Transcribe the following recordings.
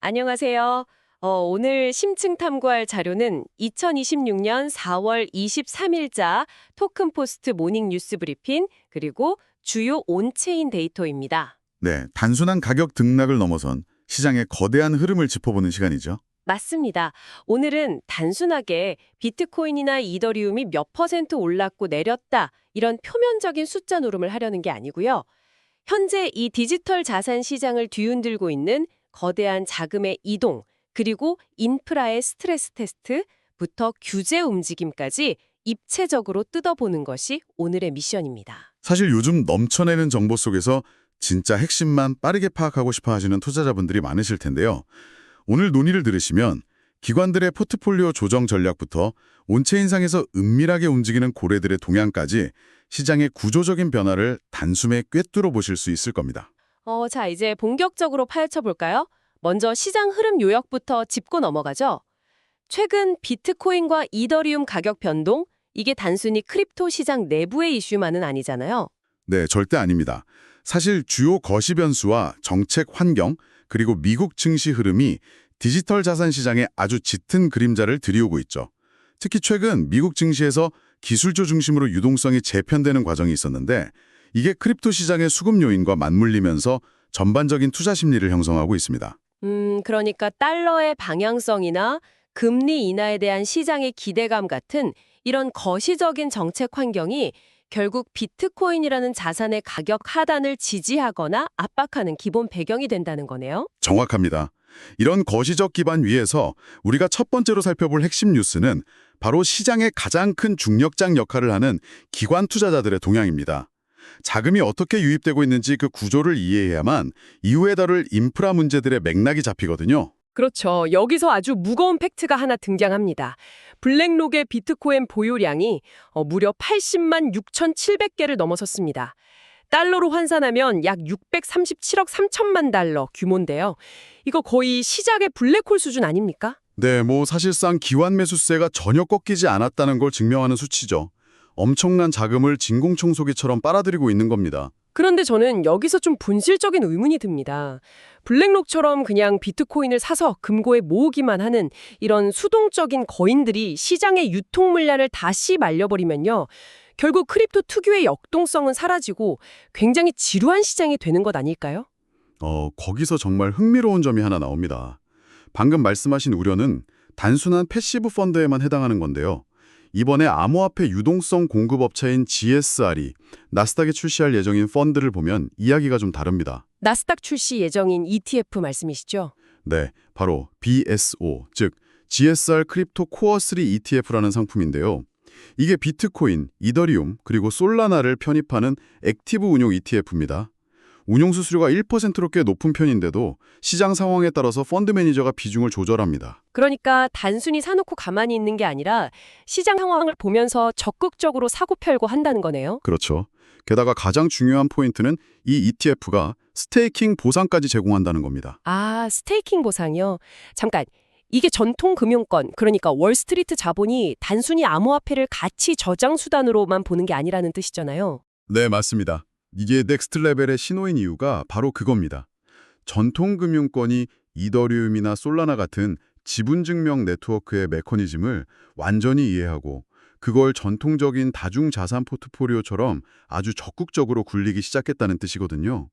안녕하세요. 오늘 심층 탐구할 자료는 2026년 4월 23일자 토큰포스트 모닝 뉴스 브리핑 그리고 주요 온체인 데이터입니다. 네, 단순한 가격 등락을 넘어선 시장의 거대한 흐름을 짚어보는 시간이죠. 맞습니다. 오늘은 단순하게 비트코인이나 이더리움이 몇 퍼센트 올랐고 내렸다 이런 표면적인 숫자 노름을 하려는 게 아니고요. 현재 이 디지털 자산 시장을 뒤흔들고 있는 거대한 자금의 이동, 그리고 인프라의 스트레스 테스트부터 규제 움직임까지 입체적으로 뜯어보는 것이 오늘의 미션입니다. 사실 요즘 넘쳐내는 정보 속에서 진짜 핵심만 빠르게 파악하고 싶어 하시는 투자자분들이 많으실 텐데요. 오늘 논의를 들으시면 기관들의 포트폴리오 조정 전략부터 온체인상에서 은밀하게 움직이는 고래들의 동향까지 시장의 구조적인 변화를 단숨에 꿰뚫어 보실 수 있을 겁니다. 자, 이제 본격적으로 파헤쳐 볼까요? 먼저 시장 흐름 요약부터 짚고 넘어가죠. 최근 비트코인과 이더리움 가격 변동, 이게 단순히 크립토 시장 내부의 이슈만은 아니잖아요. 네, 절대 아닙니다. 사실 주요 거시 변수와 정책 환경, 그리고 미국 증시 흐름이 디지털 자산 시장에 아주 짙은 그림자를 들이오고 있죠. 특히 최근 미국 증시에서 기술주 중심으로 유동성이 재편되는 과정이 있었는데 이게 크립토 시장의 수급 요인과 맞물리면서 전반적인 투자 심리를 형성하고 있습니다. 그러니까 달러의 방향성이나 금리 인하에 대한 시장의 기대감 같은 이런 거시적인 정책 환경이 결국 비트코인이라는 자산의 가격 하단을 지지하거나 압박하는 기본 배경이 된다는 거네요. 정확합니다. 이런 거시적 기반 위에서 우리가 첫 번째로 살펴볼 핵심 뉴스는 바로 시장의 가장 큰 중력장 역할을 하는 기관 투자자들의 동향입니다. 자금이 어떻게 유입되고 있는지 그 구조를 이해해야만 이후에 다룰 인프라 문제들의 맥락이 잡히거든요. 그렇죠. 여기서 아주 무거운 팩트가 하나 등장합니다. 블랙록의 비트코인 보유량이 무려 80만 6,700개를 넘어섰습니다. 달러로 환산하면 약 637억 3천만 달러 규모인데요. 이거 거의 시작의 블랙홀 수준 아닙니까? 네, 사실상 기관 매수세가 전혀 꺾이지 않았다는 걸 증명하는 수치죠. 엄청난 자금을 진공청소기처럼 빨아들이고 있는 겁니다. 그런데 저는 여기서 좀 본질적인 의문이 듭니다. 블랙록처럼 그냥 비트코인을 사서 금고에 모으기만 하는 이런 수동적인 거인들이 시장의 유통 물량을 다시 말려버리면요. 결국 크립토 특유의 역동성은 사라지고 굉장히 지루한 시장이 되는 것 아닐까요? 거기서 정말 흥미로운 점이 하나 나옵니다. 방금 말씀하신 우려는 단순한 패시브 펀드에만 해당하는 건데요. 이번에 암호화폐 유동성 공급업체인 GSR이 나스닥에 출시할 예정인 펀드를 보면 이야기가 좀 다릅니다. 나스닥 출시 예정인 ETF 말씀이시죠? 네, 바로 BSO, 즉 GSR 크립토 코어 3 ETF라는 상품인데요. 이게 비트코인, 이더리움, 그리고 솔라나를 편입하는 액티브 운용 ETF입니다. 운용 수수료가 1%로 꽤 높은 편인데도 시장 상황에 따라서 펀드 매니저가 비중을 조절합니다. 그러니까 단순히 사놓고 가만히 있는 게 아니라 시장 상황을 보면서 적극적으로 사고 팔고 한다는 거네요. 그렇죠. 게다가 가장 중요한 포인트는 이 ETF가 스테이킹 보상까지 제공한다는 겁니다. 아, 스테이킹 보상이요? 잠깐, 이게 전통 금융권, 그러니까 월스트리트 자본이 단순히 암호화폐를 가치 저장 수단으로만 보는 게 아니라는 뜻이잖아요. 네, 맞습니다. 이게 넥스트 레벨의 신호인 이유가 바로 그겁니다. 전통 금융권이 이더리움이나 솔라나 같은 지분증명 네트워크의 메커니즘을 완전히 이해하고 그걸 전통적인 다중자산 포트폴리오처럼 아주 적극적으로 굴리기 시작했다는 뜻이거든요.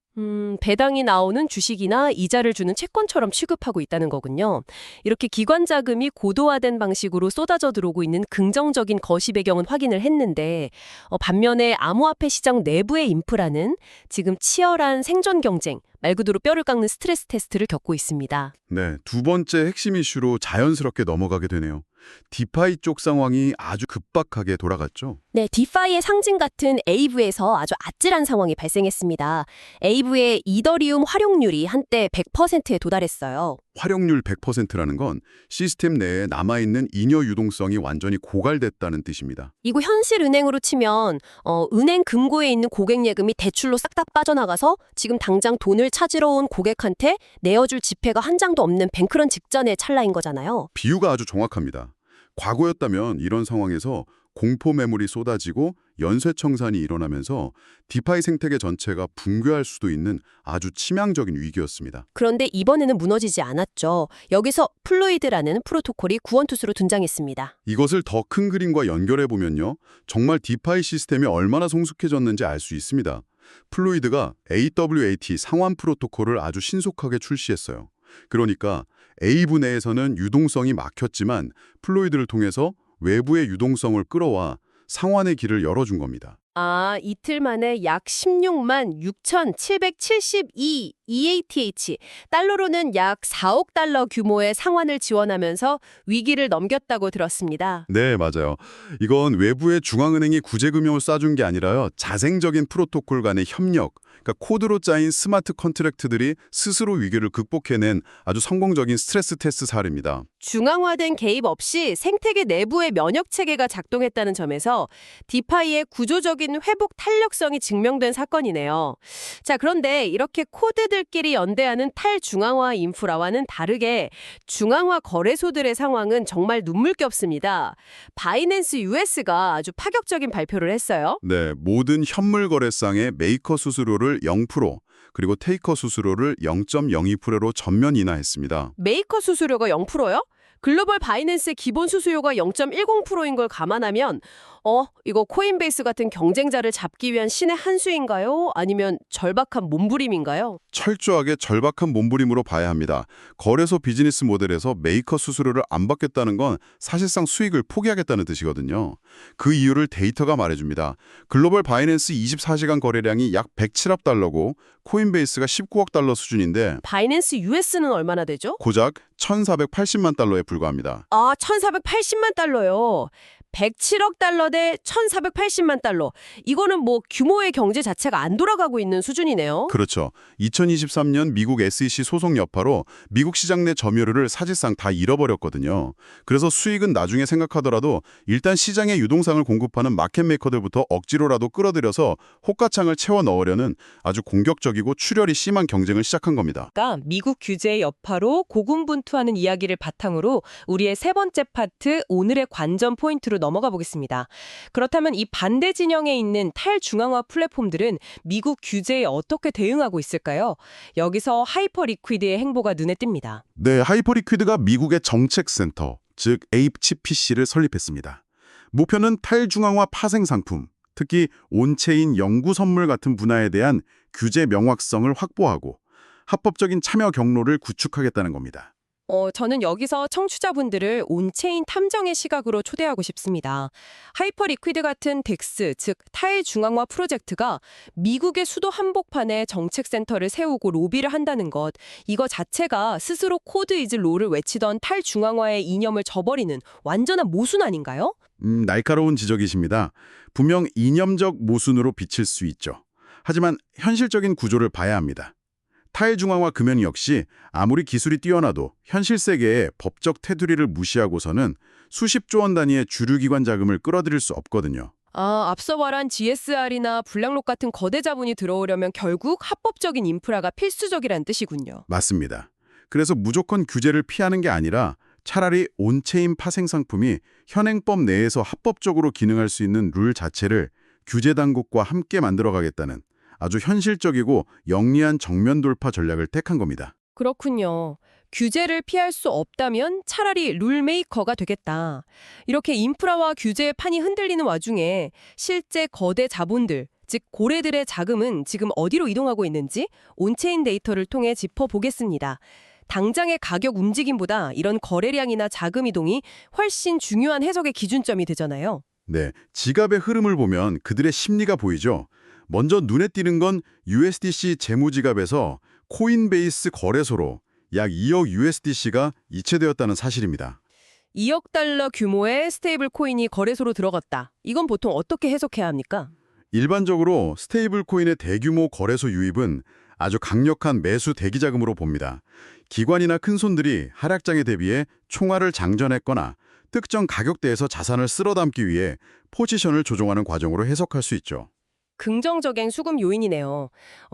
배당이 나오는 주식이나 이자를 주는 채권처럼 취급하고 있다는 거군요. 이렇게 기관 자금이 고도화된 방식으로 쏟아져 들어오고 있는 긍정적인 거시 배경은 확인을 했는데 반면에 암호화폐 시장 내부의 인프라는 지금 치열한 생존 경쟁, 말 그대로 뼈를 깎는 스트레스 테스트를 겪고 있습니다. 네, 두 번째 핵심 이슈로 자연스럽게 넘어가게 되네요. 디파이 쪽 상황이 아주 급박하게 돌아갔죠. 네, 디파이의 상징 같은 에이브에서 아주 아찔한 상황이 발생했습니다. 에이브의 이더리움 활용률이 한때 100%에 도달했어요. 활용률 100%라는 건 시스템 내에 남아있는 잉여 유동성이 완전히 고갈됐다는 뜻입니다. 이거 현실 은행으로 치면 은행 금고에 있는 고객 예금이 대출로 싹 다 빠져나가서 지금 당장 돈을 찾으러 온 고객한테 내어줄 지폐가 한 장도 없는 뱅크런 직전의 찰나인 거잖아요. 비유가 아주 정확합니다. 과거였다면 이런 상황에서 공포 매물이 쏟아지고 연쇄 청산이 일어나면서 디파이 생태계 전체가 붕괴할 수도 있는 아주 치명적인 위기였습니다. 그런데 이번에는 무너지지 않았죠. 여기서 플루이드라는 프로토콜이 구원투수로 등장했습니다. 이것을 더 큰 그림과 연결해 보면요. 정말 디파이 시스템이 얼마나 성숙해졌는지 알 수 있습니다. 플루이드가 AWAT 상환 프로토콜을 아주 신속하게 출시했어요. 그러니까 A부 내에서는 유동성이 막혔지만 플루이드를 통해서 외부의 유동성을 끌어와 상환의 길을 열어준 겁니다. 아, 이틀 만에 약 16만 6,772 EATH, 달러로는 약 4억 달러 규모의 상환을 지원하면서 위기를 넘겼다고 들었습니다. 네, 맞아요. 이건 외부의 중앙은행이 구제금융을 쏴준 게 아니라요. 자생적인 프로토콜 간의 협력, 그러니까 코드로 짜인 스마트 컨트랙트들이 스스로 위기를 극복해낸 아주 성공적인 스트레스 테스트 사례입니다. 중앙화된 개입 없이 생태계 내부의 면역체계가 작동했다는 점에서 디파이의 구조적인 회복 탄력성이 증명된 사건이네요. 자, 그런데 이렇게 코드들끼리 연대하는 탈중앙화 인프라와는 다르게 중앙화 거래소들의 상황은 정말 눈물겹습니다. 바이낸스 US가 아주 파격적인 발표를 했어요. 네, 모든 현물 거래상의 메이커 수수료를 0%, 그리고 테이커 수수료를 0.02%로 전면 인하했습니다. 메이커 수수료가 0%요? 글로벌 바이낸스의 기본 수수료가 0.10%인 걸 감안하면 이거 코인베이스 같은 경쟁자를 잡기 위한 신의 한 수인가요? 아니면 절박한 몸부림인가요? 철저하게 절박한 몸부림으로 봐야 합니다. 거래소 비즈니스 모델에서 메이커 수수료를 안 받겠다는 건 사실상 수익을 포기하겠다는 뜻이거든요. 그 이유를 데이터가 말해줍니다. 글로벌 바이낸스 24시간 거래량이 약 107억 달러고 코인베이스가 19억 달러 수준인데 바이낸스 US는 얼마나 되죠? 고작 1,480만 달러에 불과합니다. 아, 1,480만 달러요. 107억 달러 대 1,480만 달러. 이거는 뭐 규모의 경제 자체가 안 돌아가고 있는 수준이네요. 그렇죠. 2023년 미국 SEC 소송 여파로 미국 시장 내 점유율을 사실상 다 잃어버렸거든요. 그래서 수익은 나중에 생각하더라도 일단 시장에 유동성을 공급하는 마켓메이커들부터 억지로라도 끌어들여서 호가창을 채워 넣으려는 아주 공격적이고 출혈이 심한 경쟁을 시작한 겁니다. 미국 규제의 여파로 고군분투하는 이야기를 바탕으로 우리의 세 번째 파트 오늘의 관전 포인트로 넘어가 보겠습니다. 그렇다면 이 반대 진영에 있는 탈중앙화 플랫폼들은 미국 규제에 어떻게 대응하고 있을까요? 여기서 하이퍼 리퀴드의 행보가 눈에 띕니다. 네, 하이퍼리퀴드가 미국의 정책센터, 즉 HPC를 설립했습니다. 목표는 탈중앙화 파생 상품, 특히 온체인 영구 선물 같은 분야에 대한 규제 명확성을 확보하고 합법적인 참여 경로를 구축하겠다는 겁니다. 저는 여기서 청취자분들을 온체인 탐정의 시각으로 초대하고 싶습니다. 하이퍼 리퀴드 같은 덱스, 즉 탈중앙화 프로젝트가 미국의 수도 한복판에 정책센터를 세우고 로비를 한다는 것, 이거 자체가 스스로 코드 이즈 로를 외치던 탈중앙화의 이념을 저버리는 완전한 모순 아닌가요? 날카로운 지적이십니다. 분명 이념적 모순으로 비칠 수 있죠. 하지만 현실적인 구조를 봐야 합니다. 탈중앙화 금연 역시 아무리 기술이 뛰어나도 현실 세계의 법적 테두리를 무시하고서는 수십조 원 단위의 주류기관 자금을 끌어들일 수 없거든요. 앞서 말한 GSR이나 블랙록 같은 거대 자본이 들어오려면 결국 합법적인 인프라가 필수적이란 뜻이군요. 맞습니다. 그래서 무조건 규제를 피하는 게 아니라 차라리 온체인 파생 상품이 현행법 내에서 합법적으로 기능할 수 있는 룰 자체를 규제 당국과 함께 만들어가겠다는 아주 현실적이고 영리한 정면 돌파 전략을 택한 겁니다. 그렇군요. 규제를 피할 수 없다면 차라리 룰메이커가 되겠다. 이렇게 인프라와 규제의 판이 흔들리는 와중에 실제 거대 자본들, 즉 고래들의 자금은 지금 어디로 이동하고 있는지 온체인 데이터를 통해 짚어보겠습니다. 당장의 가격 움직임보다 이런 거래량이나 자금 이동이 훨씬 중요한 해석의 기준점이 되잖아요. 네, 지갑의 흐름을 보면 그들의 심리가 보이죠. 먼저 눈에 띄는 건 USDC 재무지갑에서 코인베이스 거래소로 약 2억 USDC가 이체되었다는 사실입니다. 2억 달러 규모의 스테이블 코인이 거래소로 들어갔다. 이건 보통 어떻게 해석해야 합니까? 일반적으로 스테이블 코인의 대규모 거래소 유입은 아주 강력한 매수 대기자금으로 봅니다. 기관이나 큰 손들이 하락장에 대비해 총알을 장전했거나 특정 가격대에서 자산을 쓸어담기 위해 포지션을 조정하는 과정으로 해석할 수 있죠. 긍정적인 수급 요인이네요.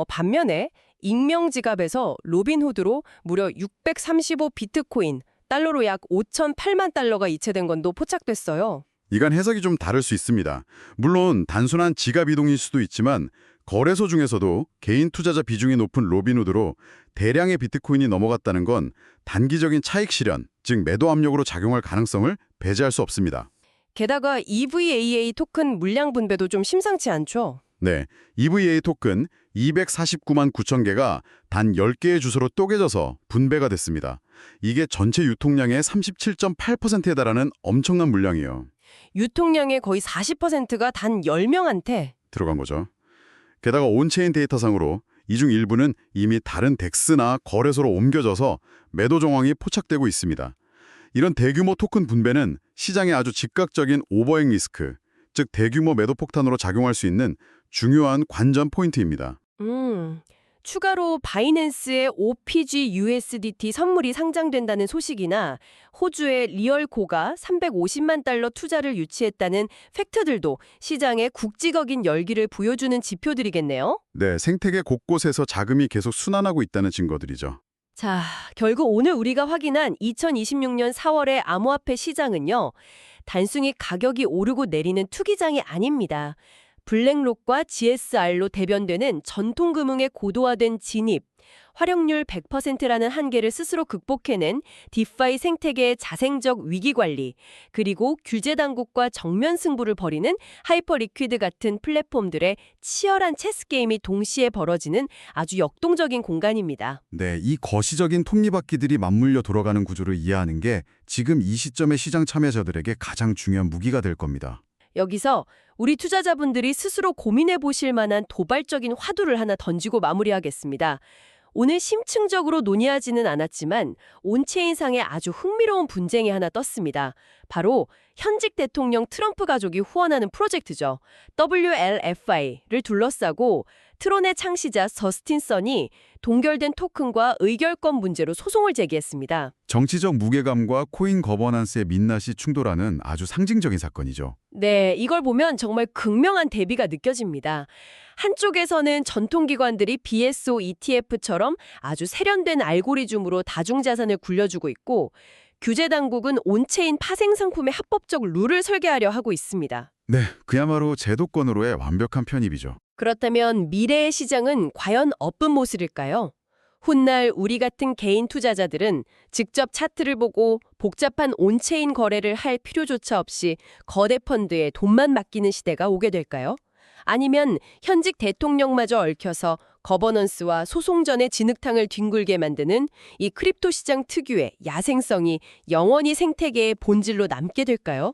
반면에 익명 지갑에서 로빈후드로 무려 635 비트코인, 달러로 약 5,008만 달러가 이체된 건도 포착됐어요. 이간 해석이 좀 다를 수 있습니다. 물론 단순한 지갑 이동일 수도 있지만 거래소 중에서도 개인 투자자 비중이 높은 로빈후드로 대량의 비트코인이 넘어갔다는 건 단기적인 차익 실현, 즉 매도 압력으로 작용할 가능성을 배제할 수 없습니다. 게다가 EVAA 토큰 물량 분배도 좀 심상치 않죠. 네, EVA 토큰 249만 9천 개가 단 10개의 주소로 쪼개져서 분배가 됐습니다. 이게 전체 유통량의 37.8%에 달하는 엄청난 물량이에요. 유통량의 거의 40%가 단 10명한테. 들어간 거죠. 게다가 온체인 데이터상으로 이 중 일부는 이미 다른 덱스나 거래소로 옮겨져서 매도 정황이 포착되고 있습니다. 이런 대규모 토큰 분배는 시장에 아주 즉각적인 오버행 리스크, 즉 대규모 매도 폭탄으로 작용할 수 있는 중요한 관전 포인트입니다. 추가로 바이낸스의 OPG USDT 선물이 상장된다는 소식이나 호주의 리얼코가 350만 달러 투자를 유치했다는 팩트들도 시장에 국지적인 열기를 보여주는 지표들이겠네요. 네, 생태계 곳곳에서 자금이 계속 순환하고 있다는 증거들이죠. 자, 결국 오늘 우리가 확인한 2026년 4월의 암호화폐 시장은요. 단순히 가격이 오르고 내리는 투기장이 아닙니다. 블랙록과 GSR로 대변되는 전통금융의 고도화된 진입, 활용률 100%라는 한계를 스스로 극복해낸 디파이 생태계의 자생적 위기관리, 그리고 규제당국과 정면 승부를 벌이는 하이퍼리퀴드 같은 플랫폼들의 치열한 체스게임이 동시에 벌어지는 아주 역동적인 공간입니다. 네, 이 거시적인 톱니바퀴들이 맞물려 돌아가는 구조를 이해하는 게 지금 이 시점의 시장 참여자들에게 가장 중요한 무기가 될 겁니다. 여기서 우리 투자자분들이 스스로 고민해 보실 만한 도발적인 화두를 하나 던지고 마무리하겠습니다. 오늘 심층적으로 논의하지는 않았지만 온체인상에 아주 흥미로운 분쟁이 하나 떴습니다. 바로 현직 대통령 트럼프 가족이 후원하는 프로젝트죠. WLFI를 둘러싸고 트론의 창시자 저스틴 선이 동결된 토큰과 의결권 문제로 소송을 제기했습니다. 정치적 무게감과 코인 거버넌스의 민낯이 충돌하는 아주 상징적인 사건이죠. 네, 이걸 보면 정말 극명한 대비가 느껴집니다. 한쪽에서는 전통기관들이 BSO ETF처럼 아주 세련된 알고리즘으로 다중자산을 굴려주고 있고 규제당국은 온체인 파생 상품의 합법적 룰을 설계하려 하고 있습니다. 네, 그야말로 제도권으로의 완벽한 편입이죠. 그렇다면 미래의 시장은 과연 어떤 모습일까요? 훗날 우리 같은 개인 투자자들은 직접 차트를 보고 복잡한 온체인 거래를 할 필요조차 없이 거대 펀드에 돈만 맡기는 시대가 오게 될까요? 아니면 현직 대통령마저 얽혀서 거버넌스와 소송전의 진흙탕을 뒹굴게 만드는 이 크립토 시장 특유의 야생성이 영원히 생태계의 본질로 남게 될까요?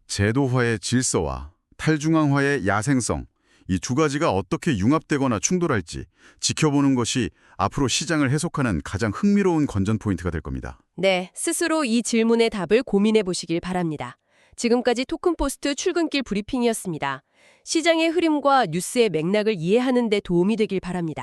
제도화의 질서와 탈중앙화의 야생성, 이 두 가지가 어떻게 융합되거나 충돌할지 지켜보는 것이 앞으로 시장을 해석하는 가장 흥미로운 건전 포인트가 될 겁니다. 네, 스스로 이 질문의 답을 고민해 보시길 바랍니다. 지금까지 토큰포스트 출근길 브리핑이었습니다. 시장의 흐름과 뉴스의 맥락을 이해하는 데 도움이 되길 바랍니다.